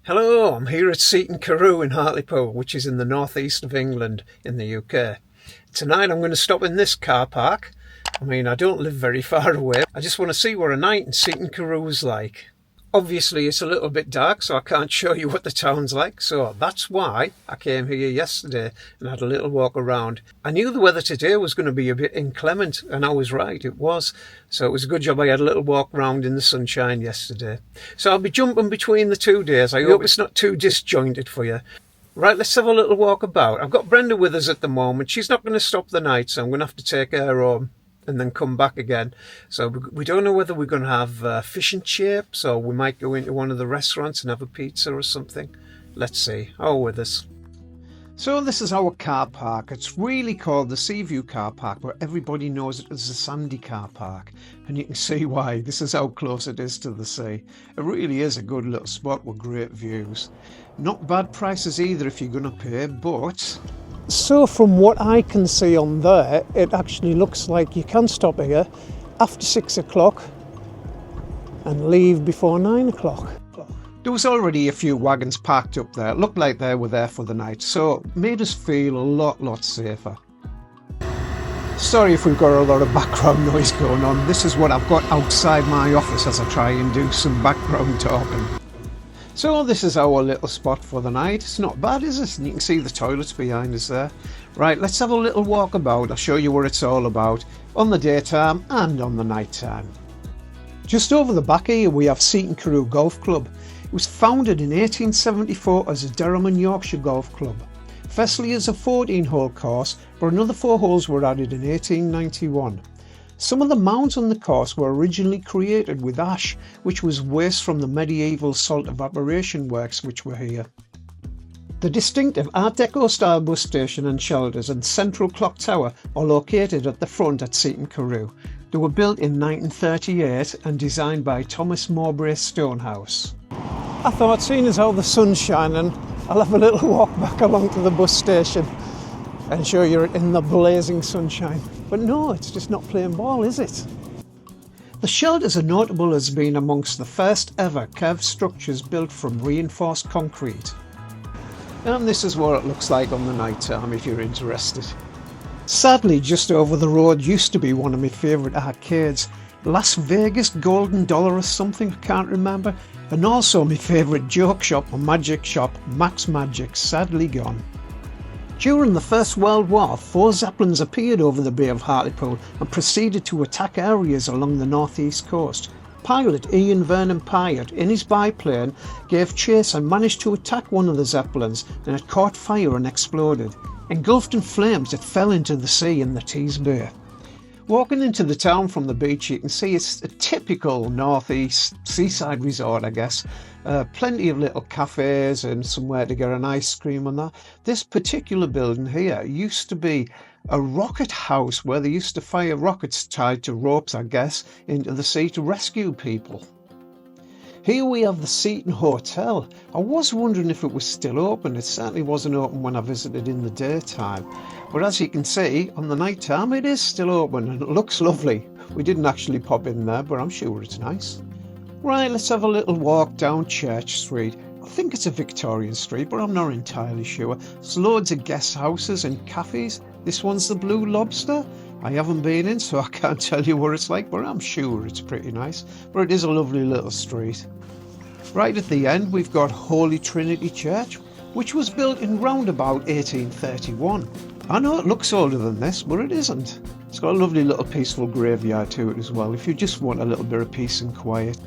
Hello, I'm here at Seaton Carew in Hartlepool, which is in the northeast of England in the UK. Tonight I'm going to stop in this car park. I don't live very far away. I just want to see what a night in Seaton Carew is like. Obviously it's a little bit dark, so I can't show you what the town's like, so that's why I came here yesterday and had a little walk around. I knew the weather today was going to be a bit inclement, and I was right, it was. So it was a good job I had a little walk around in the sunshine yesterday. So I'll be jumping between the 2 days. I hope it's not too disjointed for you. Right, let's have a little walk about. I've got Brenda with us at the moment. She's not going to stop the night, so I'm going to have to take her home and then come back again. So we don't know whether we're going to have fish and chips, or we might go into one of the restaurants and have a pizza or something. Let's see. Oh, with us. So this is our car park. It's really called the Seaview car park, but everybody knows it as the Sandy car park, and you can see why. This is how close it is to the sea. It really is a good little spot with great views. Not bad prices either if you're going to pay, but so from what I can see on there, it actually looks like you can stop here after 6 o'clock and leave before 9 o'clock. There was already a few wagons parked up there. It looked like they were there for the night, so it made us feel a lot safer. Sorry if we've got a lot of background noise going on. This is what I've got outside my office as I try and do some background talking. So this is our little spot for the night. It's not bad, is it? And you can see the toilets behind us there. Right, let's have a little walk about. I'll show you what it's all about on the daytime and on the night time. Just over the back here we have Seaton Carew Golf Club. It was founded in 1874 as a Durham and Yorkshire golf club. Firstly as a 14-hole course, but another 4 holes were added in 1891. Some of the mounds on the course were originally created with ash, which was waste from the medieval salt evaporation works which were here. The distinctive Art Deco style bus station and shelters and central clock tower are located at the front at Seaton Carew. They were built in 1938 and designed by Thomas Mowbray Stonehouse. I thought, seeing as how the sun's shining, I'll have a little walk back along to the bus station and show you it in the blazing sunshine. But no, it's just not playing ball, is it? The shelters are notable as being amongst the first ever curved structures built from reinforced concrete. And this is what it looks like on the night time if you're interested. Sadly, just over the road used to be one of my favourite arcades, Las Vegas Golden Dollar or something, I can't remember, and also my favourite joke shop or magic shop, Max Magic, sadly gone. During the First World War, 4 Zeppelins appeared over the Bay of Hartlepool and proceeded to attack areas along the northeast coast. Pilot Ian Vernon Pyatt, in his biplane, gave chase and managed to attack one of the Zeppelins, and it caught fire and exploded. Engulfed in flames, it fell into the sea in the Tees Bay. Walking into the town from the beach, you can see it's a typical northeast seaside resort, I guess. Plenty of little cafes and somewhere to get an ice cream and that. This particular building here used to be a rocket house where they used to fire rockets tied to ropes, I guess, into the sea to rescue people. Here we have the Seaton Hotel. I was wondering if it was still open. It certainly wasn't open when I visited in the daytime. But as you can see, on the night time it is still open and it looks lovely. We didn't actually pop in there, but I'm sure it's nice. Right, let's have a little walk down Church Street. I think it's a Victorian street, but I'm not entirely sure. There's loads of guest houses and cafes. This one's the Blue Lobster. I haven't been in, so I can't tell you what it's like, but I'm sure it's pretty nice. But it is a lovely little street. Right at the end, we've got Holy Trinity Church, which was built in round about 1831. I know it looks older than this, but it isn't. It's got a lovely little peaceful graveyard to it as well, if you just want a little bit of peace and quiet.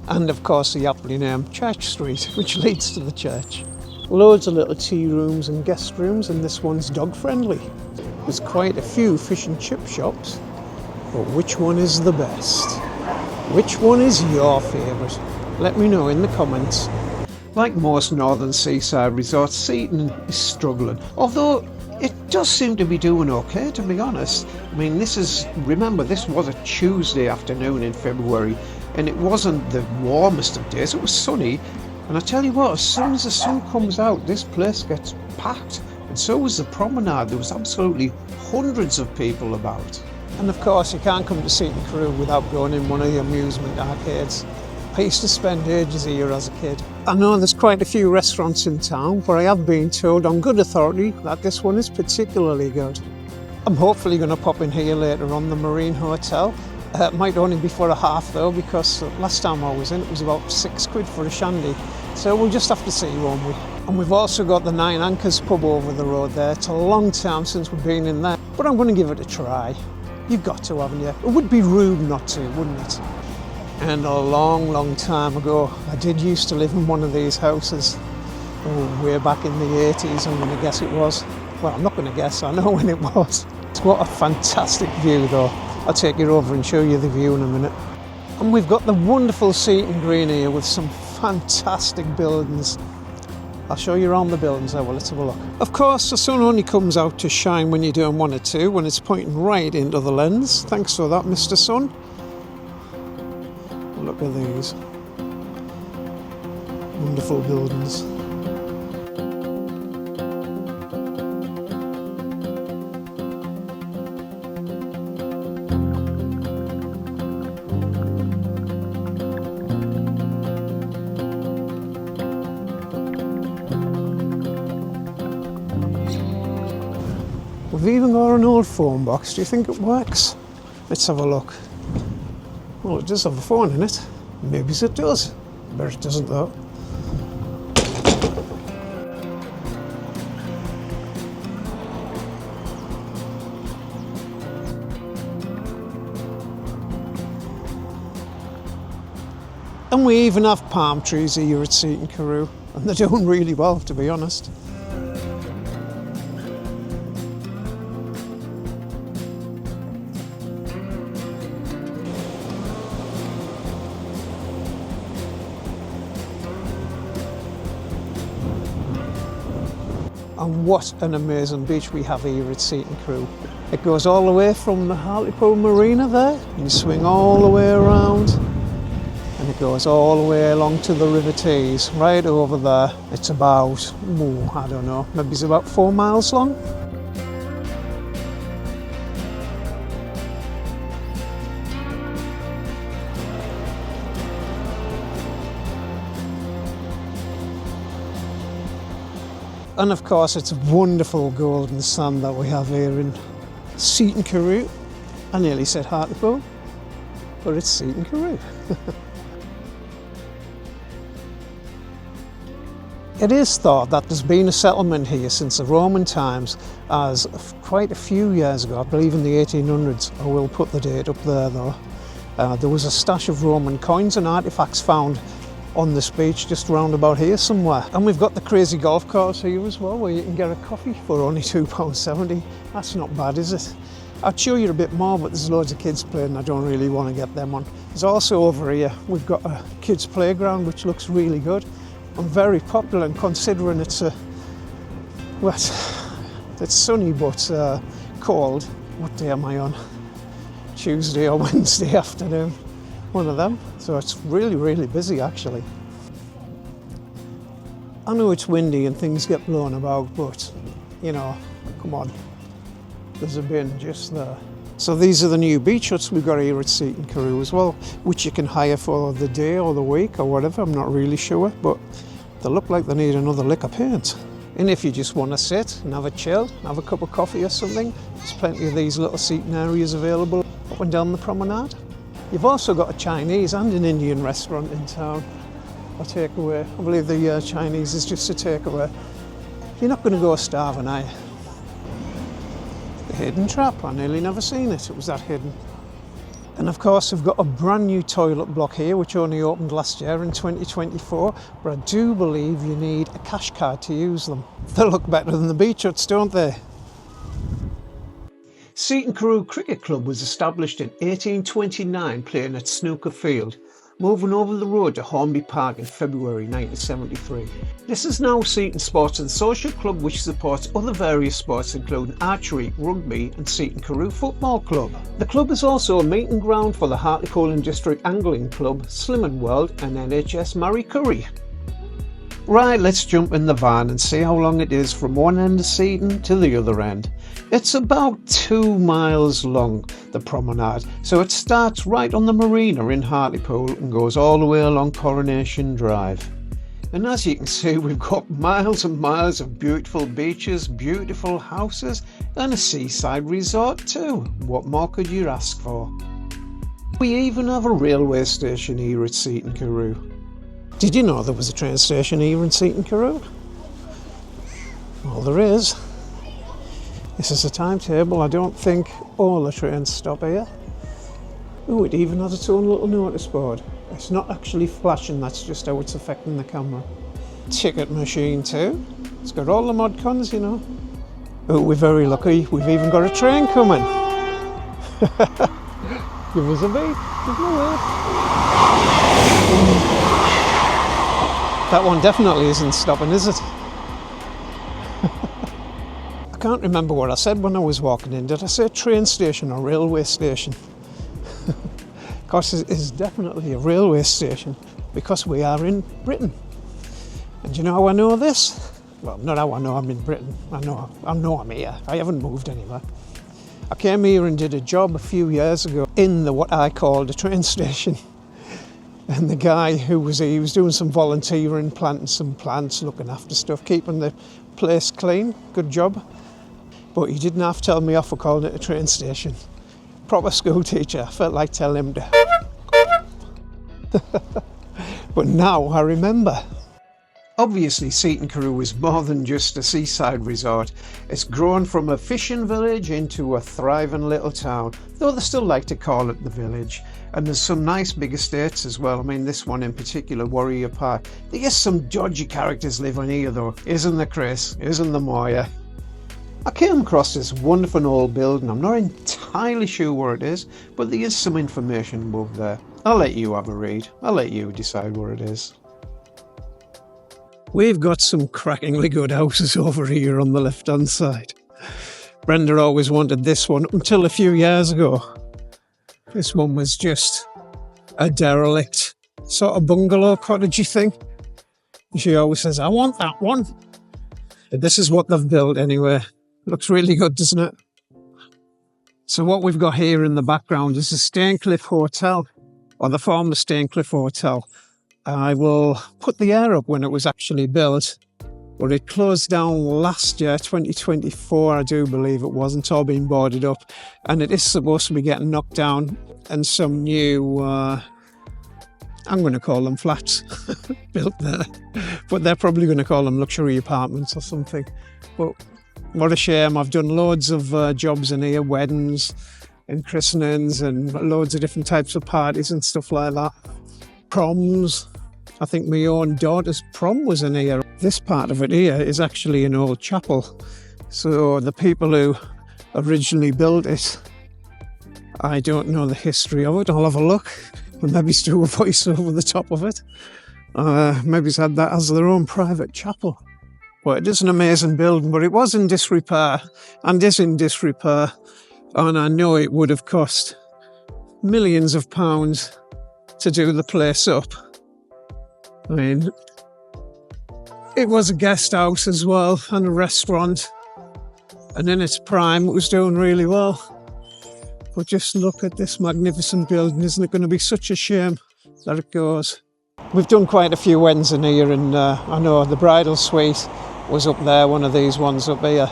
And of course the aptly named Church Street, which leads to the church. Loads of little tea rooms and guest rooms, and this one's dog friendly. There's quite a few fish and chip shops, but which one is the best? Which one is your favourite? Let me know in the comments. Like most northern seaside resorts, Seaton is struggling, although it does seem to be doing okay, to be honest. Remember, this was a Tuesday afternoon in February, and it wasn't the warmest of days. It was sunny, and I tell you what, as soon as the sun comes out, this place gets packed. And so was the promenade. There was absolutely hundreds of people about. And of course, you can't come to Seaton Carew without going in one of the amusement arcades. I used to spend ages here as a kid. I know there's quite a few restaurants in town, but I have been told on good authority that this one is particularly good. I'm hopefully going to pop in here later on, the Marine Hotel. It might only be for a half though, because last time I was in it was about £6 for a shandy. So we'll just have to see, won't we? And we've also got the Nine Anchors pub over the road there. It's a long time since we've been in there, but I'm going to give it a try. You've got to, haven't you? It would be rude not to, wouldn't it? And a long, long time ago, I did used to live in one of these houses. Oh, way back in the 80s, I'm going to guess it was. Well, I'm not going to guess, I know when it was. What a fantastic view though. I'll take you over and show you the view in a minute. And we've got the wonderful Seaton Green here with some fantastic buildings. I'll show you around the buildings now, well, let's have a look. Of course, the sun only comes out to shine when you're doing one or two, when it's pointing right into the lens. Thanks for that, Mr. Sun. Look at these wonderful buildings. We've even got an old phone box. Do you think it works? Let's have a look. Well, it does have a phone in it. Maybe it does. But it doesn't though. And we even have palm trees here at Seaton Carew, and they're doing really well, to be honest. And what an amazing beach we have here at Seaton Carew. It goes all the way from the Hartlepool Marina there, and you swing all the way around, and it goes all the way along to the River Tees, right over there. It's about, I don't know, maybe it's about 4 miles long. And of course, it's wonderful golden sand that we have here in Seaton Carew. I nearly said Hartlepool, but it's Seaton Carew. It is thought that there's been a settlement here since the Roman times, as quite a few years ago, I believe in the 1800s, I will put the date up there though, there was a stash of Roman coins and artefacts found on this beach just round about here somewhere. And we've got the crazy golf course here as well, where you can get a coffee for only £2.70. That's not bad, is it? I'll show you a bit more, but there's loads of kids playing. I don't really want to get them on. There's also over here, we've got a kids playground which looks really good and very popular, and considering it's well, it's sunny but cold. What day am I on? Tuesday or Wednesday afternoon. One of them, so it's really, really busy actually. I know it's windy and things get blown about, but you know, come on, there's a bin just there. So these are the new beach huts we've got here at Seaton Carew as well, which you can hire for the day or the week or whatever, I'm not really sure, but they look like they need another lick of paint. And if you just want to sit and have a chill, have a cup of coffee or something, there's plenty of these little seating areas available up and down the promenade. You've also got a Chinese and an Indian restaurant in town, a takeaway. I believe the Chinese is just a takeaway. You're not going to go starving, are you? The hidden trap, I nearly never seen it, it was that hidden. And of course we've got a brand new toilet block here, which only opened last year in 2024, but I do believe you need a cash card to use them. They look better than the beach huts, don't they? Seaton Carew Cricket Club was established in 1829, playing at Snooker Field, moving over the road to Hornby Park in February 1973. This is now Seaton Sports and Social Club, which supports other various sports including archery, rugby and Seaton Carew Football Club. The club is also a meeting ground for the Hartlepool and District Angling Club, Slimming World and NHS Marie Curie. Right, let's jump in the van and see how long it is from one end of Seaton to the other end. It's about 2 miles long, the promenade, so it starts right on the marina in Hartlepool and goes all the way along Coronation Drive. And as you can see, we've got miles and miles of beautiful beaches, beautiful houses, and a seaside resort too. What more could you ask for? We even have a railway station here at Seaton Carew. Did you know there was a train station here in Seaton Carew? Well, there is. This is a timetable. I don't think all the trains stop here. Oh, it even has its own little notice board. It's not actually flashing, that's just how it's affecting the camera. Ticket machine too. It's got all the mod cons, you know. Oh, we're very lucky. We've even got a train coming. Give us a beat. Give me a wave. That one definitely isn't stopping, is it? I can't remember what I said when I was walking in. Did I say train station or railway station? Of course, it is definitely a railway station because we are in Britain. And you know how I know this? Well, not how I know I'm in Britain. I know I'm here. I haven't moved anywhere. I came here and did a job a few years ago in what I called a train station. And the guy who was here, he was doing some volunteering, planting some plants, looking after stuff, keeping the place clean. Good job. But he didn't have to tell me off for calling it a train station. Proper school teacher. I felt like telling him to. But now I remember. Obviously, Seaton Carew is more than just a seaside resort. It's grown from a fishing village into a thriving little town, though they still like to call it the village. And there's some nice big estates as well. I mean, this one in particular, Warrior Park. There's some dodgy characters living here though, isn't there, Chris? Isn't there, Moya? I came across this wonderful old building. I'm not entirely sure where it is, but there is some information above there. I'll let you have a read. I'll let you decide where it is. We've got some crackingly good houses over here on the left-hand side. Brenda always wanted this one until a few years ago. This one was just a derelict sort of bungalow cottagey thing. She always says, I want that one. And this is what they've built anyway. Looks really good, doesn't it? So what we've got here in the background is the Staincliffe Hotel, or the former Staincliffe Hotel. I will put the air up when it was actually built, but it closed down last year, 2024, I do believe it was, and it's all been boarded up. And it is supposed to be getting knocked down and some new, I'm going to call them flats, built there. But they're probably going to call them luxury apartments or something. But what a shame. I've done loads of jobs in here, weddings and christenings and loads of different types of parties and stuff like that. Proms. I think my own daughter's prom was in here. This part of it here is actually an old chapel. So the people who originally built it, I don't know the history of it. I'll have a look and maybe do a voice over the top of it. Maybe it's had that as their own private chapel. But it is an amazing building, but it was in disrepair and is in disrepair. And I know it would have cost millions of pounds to do the place up. I mean, it was a guest house as well and a restaurant, and in its prime it was doing really well. But just look at this magnificent building. Isn't it going to be such a shame that it goes? We've done quite a few weddings in here, and I know the bridal suite was up there, one of these ones up here,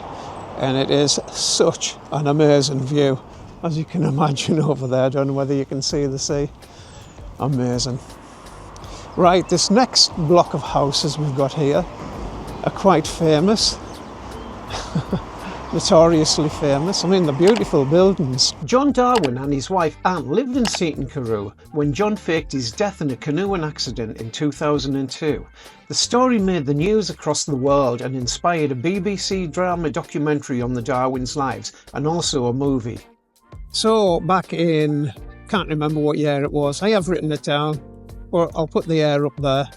and it is such an amazing view, as you can imagine over there. I don't know whether you can see the sea. Amazing. Right, this next block of houses we've got here are quite famous. Notoriously famous. I mean, they're beautiful buildings. John Darwin and his wife Anne lived in Seaton Carew when John faked his death in a canoeing accident in 2002. The story made the news across the world and inspired a BBC drama documentary on the Darwins' lives, and also a movie. So back in, can't remember what year it was, I have written it down, or I'll put the air up there.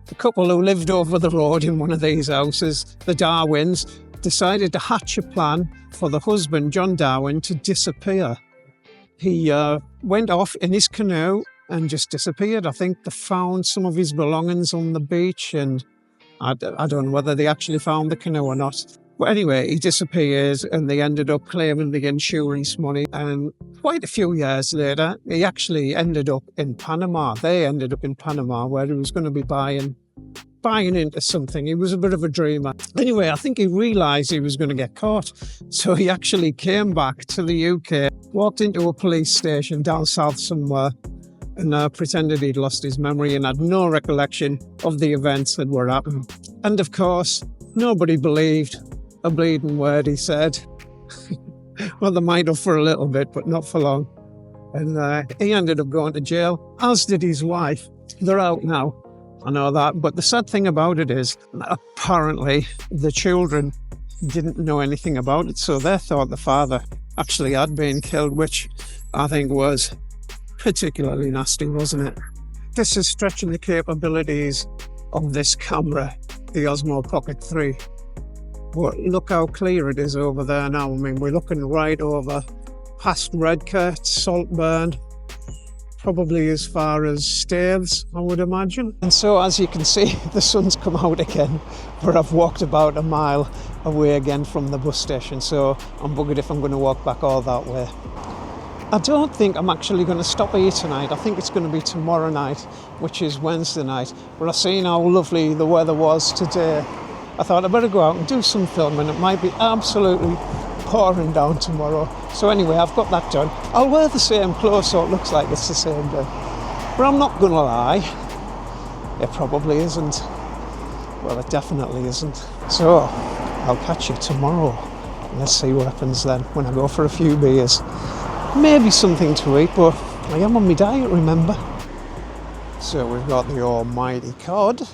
The couple who lived over the road in one of these houses, the Darwins, decided to hatch a plan for the husband, John Darwin, to disappear. He went off in his canoe and just disappeared. I think they found some of his belongings on the beach, and I don't know whether they actually found the canoe or not. But anyway, he disappeared and they ended up claiming the insurance money. And quite a few years later, he actually ended up in Panama. They ended up in Panama, where he was going to be buying buying into something. He was a bit of a dreamer. Anyway, I think he realised he was going to get caught. So he actually came back to the UK, walked into a police station down south somewhere, and pretended he'd lost his memory and had no recollection of the events that were happening. And of course, nobody believed a bleeding word he said. Well, they might have for a little bit, but not for long. And he ended up going to jail, as did his wife. They're out now, I know that. But the sad thing about it is, apparently, the children didn't know anything about it, so they thought the father actually had been killed, which I think was particularly nasty, wasn't it? This is stretching the capabilities of this camera, the Osmo Pocket 3. But look how clear it is over there now. I mean, we're looking right over past Redcar, Saltburn, probably as far as Staithes, I would imagine. And so, as you can see, the sun's come out again, where I've walked about a mile away again from the bus station. So I'm buggered if I'm going to walk back all that way. I don't think I'm actually going to stop here tonight. I think it's going to be tomorrow night, which is Wednesday night. But I've seen how lovely the weather was today. I thought I'd better go out and do some filming. It might be absolutely pouring down tomorrow. So anyway, I've got that done. I'll wear the same clothes so it looks like it's the same day. But I'm not going to lie. It probably isn't. Well, it definitely isn't. So I'll catch you tomorrow. Let's see what happens then when I go for a few beers. Maybe something to eat, but I am on my diet, remember? So we've got the almighty cod.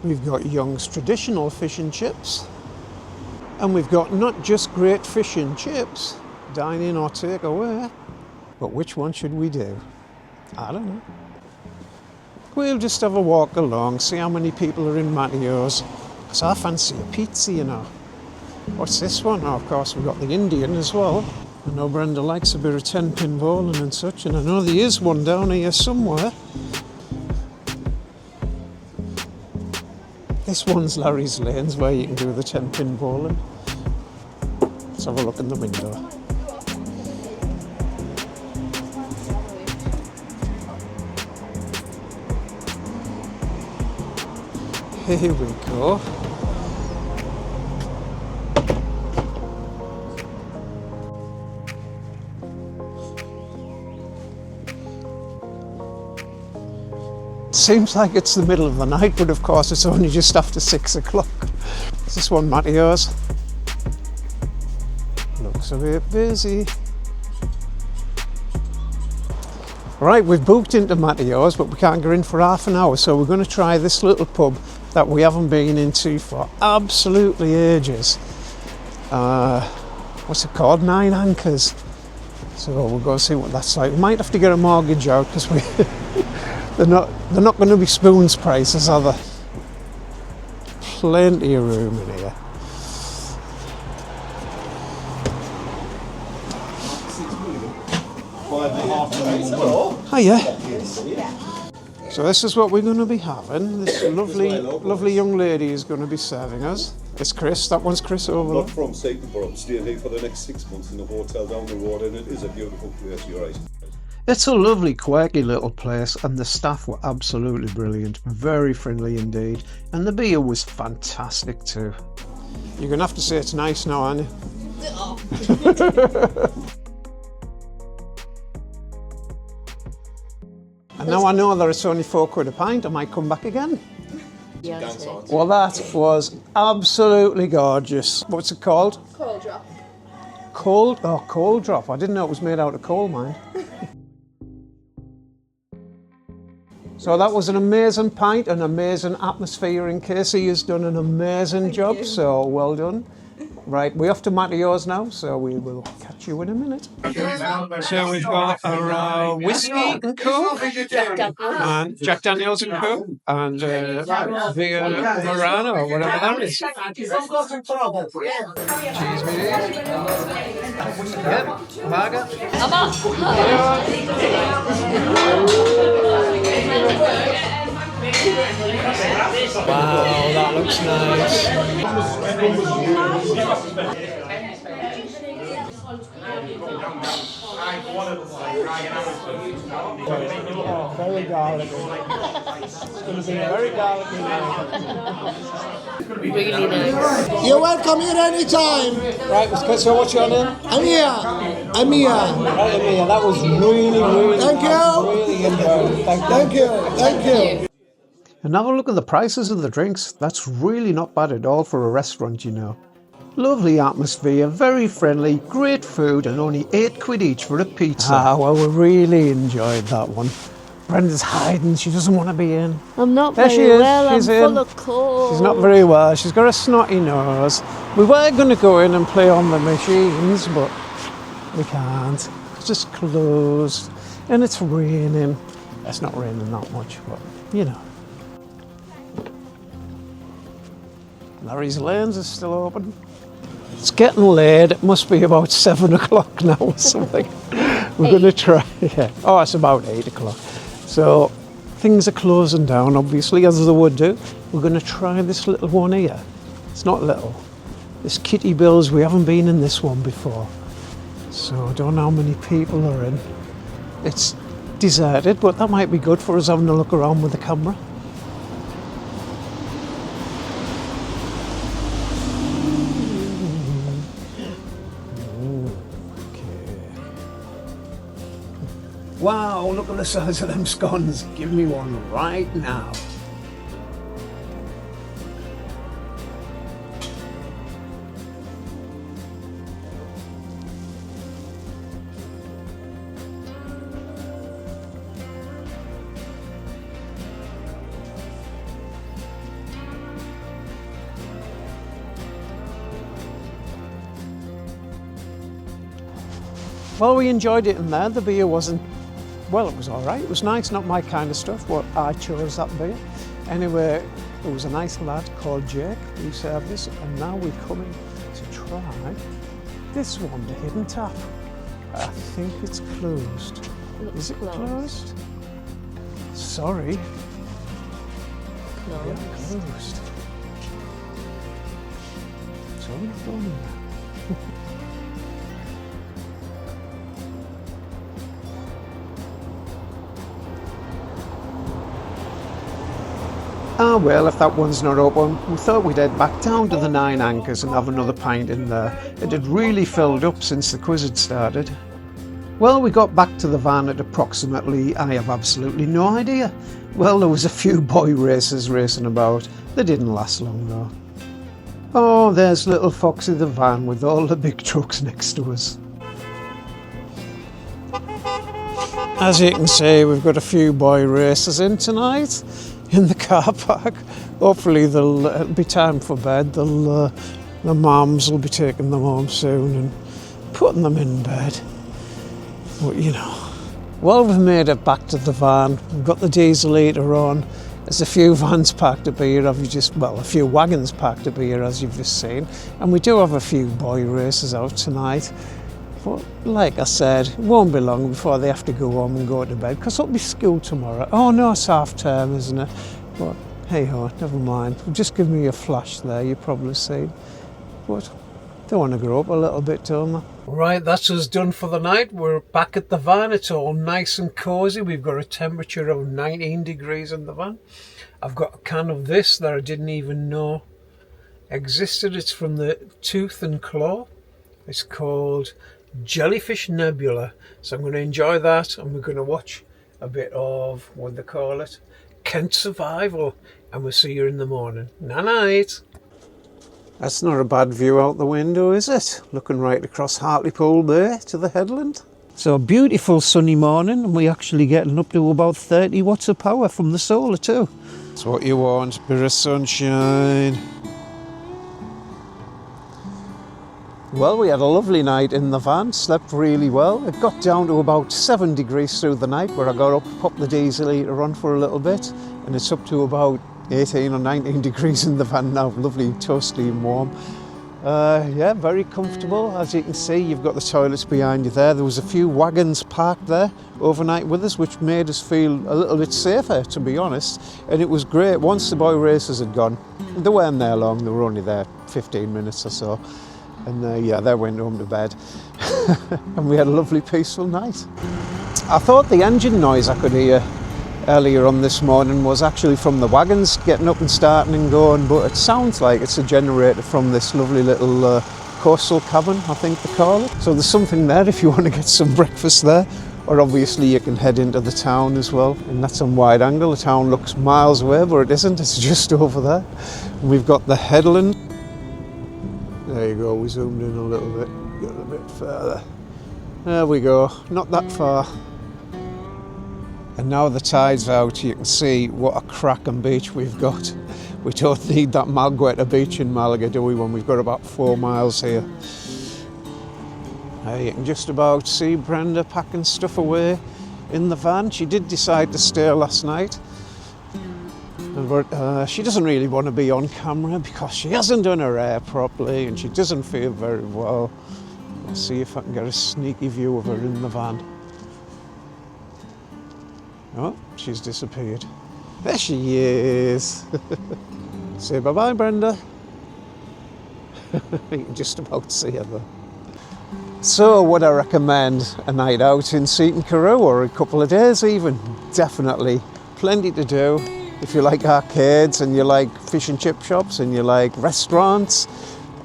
We've got Young's traditional fish and chips. And we've got not just great fish and chips, dine in or take away, but which one should we do? I don't know. We'll just have a walk along, see how many people are in Matteo's. Because I fancy a pizza, you know. What's this one? Oh, of course, we've got the Indian as well. I know Brenda likes a bit of 10-pin bowling and such, and I know there is one down here somewhere. This one's Larry's Lanes, where you can do the 10-pin bowling. Let's have a look in the window. Here we go. Seems like it's the middle of the night, but of course it's only just after 6 o'clock. Is this one Matteo's? Looks a bit busy. Right, we've booked into Matteo's, but we can't get in for half an hour, so we're going to try this little pub that we haven't been into for absolutely ages. What's it called? 9 Anchors. So we'll go see what that's like. We might have to get a mortgage out because we they're not going to be spoons prices, are they? Plenty of room in here. Hiya. So this is what we're going to be having. This lovely young lady is going to be serving us. It's Chris. That one's Chris over there. Not from Seaton, but I'm staying here for the next 6 months in the hotel down the road, and it is a beautiful place. You're right. It's a lovely, quirky little place, and the staff were absolutely brilliant, very friendly indeed, and the beer was fantastic too. You're going to have to say it's nice now, aren't you? And now I know that it's only £4 a pint, I might come back again. Yes. Well, that was absolutely gorgeous. What's it called? Cold drop. Coal drop. I didn't know it was made out of coal mine. So that was an amazing pint, an amazing atmosphere, and Casey has done an amazing job, so well done. Right, we're off to Matteo's now, so we will catch you in a minute. So we've got our whiskey and coke, and Jack Daniels and coke, and Via Morana, or whatever that is. Cheese, me Yep, lager. Wow, that looks nice. Oh, very very garlicky. It's going to be a very garlicky night. Really nice. You're welcome here anytime. Right, so what's your name? Amia. Right, Amia, that was really Thank you. really enjoyable. Thank you. And have a look at the prices of the drinks. That's really not bad at all for a restaurant, you know. Lovely atmosphere, very friendly, great food, and only £8 each for a pizza. Ah, well, we really enjoyed that one. Brenda's hiding, she doesn't want to be in. I'm not There she very is. well, She's I'm in. full of cold. She's not very well, she's got a snotty nose. We were going to go in and play on the machines, but we can't. It's just closed, and it's raining. It's not raining that much, but you know. Larry's Lanes is still open. It's getting late. It must be about 7 o'clock now or something. We're going to try. Yeah. Oh, it's about 8 o'clock. So things are closing down, obviously, as they would do. We're going to try this little one here. It's not little. This Kitty Bill's. We haven't been in this one before. So I don't know how many people are in. It's deserted, but that might be good for us having a look around with the camera. Wow, look at the size of them scones. Give me one right now. Well, we enjoyed it in there. The beer wasn't, well, it was all right. It was nice, not my kind of stuff, but I chose that beer. Anyway, there was a nice lad called Jake who served this, and now we're coming to try this one, the Hidden Tap. I think it's closed. Is it closed? Sorry. Closed. Yeah, closed. So we've gone there. Ah well, if that one's not open, we thought we'd head back down to the Nine Anchors and have another pint in there. It had really filled up since the quiz had started. Well, we got back to the van at approximately, I have absolutely no idea. Well, there was a few boy racers racing about. They didn't last long though. Oh, there's little Foxy the van with all the big trucks next to us. As you can see, we've got a few boy racers in tonight in the car park. Hopefully it'll be time for bed. The mums will be taking them home soon and putting them in bed. But you know, well, we've made it back to the van. We've got the diesel heater on. There's a few vans parked up here, a few wagons parked up here, as you've just seen. And we do have a few boy races out tonight. But like I said, it won't be long before they have to go home and go to bed, because it'll be school tomorrow. Oh no, it's half term, isn't it? But hey ho, never mind. Just give me a flash there, you've probably seen. But they want to grow up a little bit, don't they? Right, that's us done for the night. We're back at the van. It's all nice and cosy. We've got a temperature of 19 degrees in the van. I've got a can of this that I didn't even know existed. It's from the Tooth and Claw. It's called Jellyfish Nebula. So I'm going to enjoy that, and we're going to watch a bit of, what they call it, Kent Survival, and we'll see you in the morning. Night. That's not a bad view out the window, is it? Looking right across Hartlepool there to the headland. So a beautiful sunny morning, and we're actually getting up to about 30 watts of power from the solar too. That's what you want, a bit of sunshine. Well, we had a lovely night in the van, slept really well. It got down to about 7 degrees through the night, where I got up, popped the diesel heater on for a little bit, and it's up to about 18 or 19 degrees in the van now, lovely, toasty and warm. Yeah, very comfortable. As you can see, you've got the toilets behind you there. There was a few wagons parked there overnight with us, which made us feel a little bit safer, to be honest. And it was great. Once the boy racers had gone, they weren't there long, they were only there 15 minutes or so. And yeah, they went home to bed. And we had a lovely, peaceful night. I thought the engine noise I could hear earlier on this morning was actually from the wagons getting up and starting and going, but it sounds like it's a generator from this lovely little coastal cabin, I think they call it. So there's something there if you want to get some breakfast there, or obviously you can head into the town as well, and that's on wide angle. The town looks miles away, but it isn't, it's just over there. And we've got the headland. There you go, we zoomed in a little bit, got a bit further. There we go, not that far. And now the tide's out, you can see what a cracking beach we've got. We don't need that Malgueta beach in Malaga, do we, when we've got about 4 miles here. You can just about see Brenda packing stuff away in the van. She did decide to stay last night, but she doesn't really want to be on camera because she hasn't done her hair properly and she doesn't feel very well. I'll see if I can get a sneaky view of her in the van. Oh, she's disappeared. There she is. Say bye-bye, Brenda. You can just about see her there. So would I recommend a night out in Seaton Carew, or a couple of days even? Definitely. Plenty to do. If you like arcades and you like fish and chip shops and you like restaurants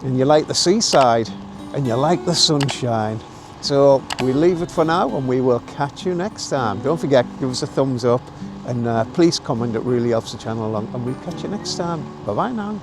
and you like the seaside and you like the sunshine. So we leave it for now and we will catch you next time. Don't forget, give us a thumbs up and please comment, it really helps the channel along, and we'll catch you next time. Bye bye now.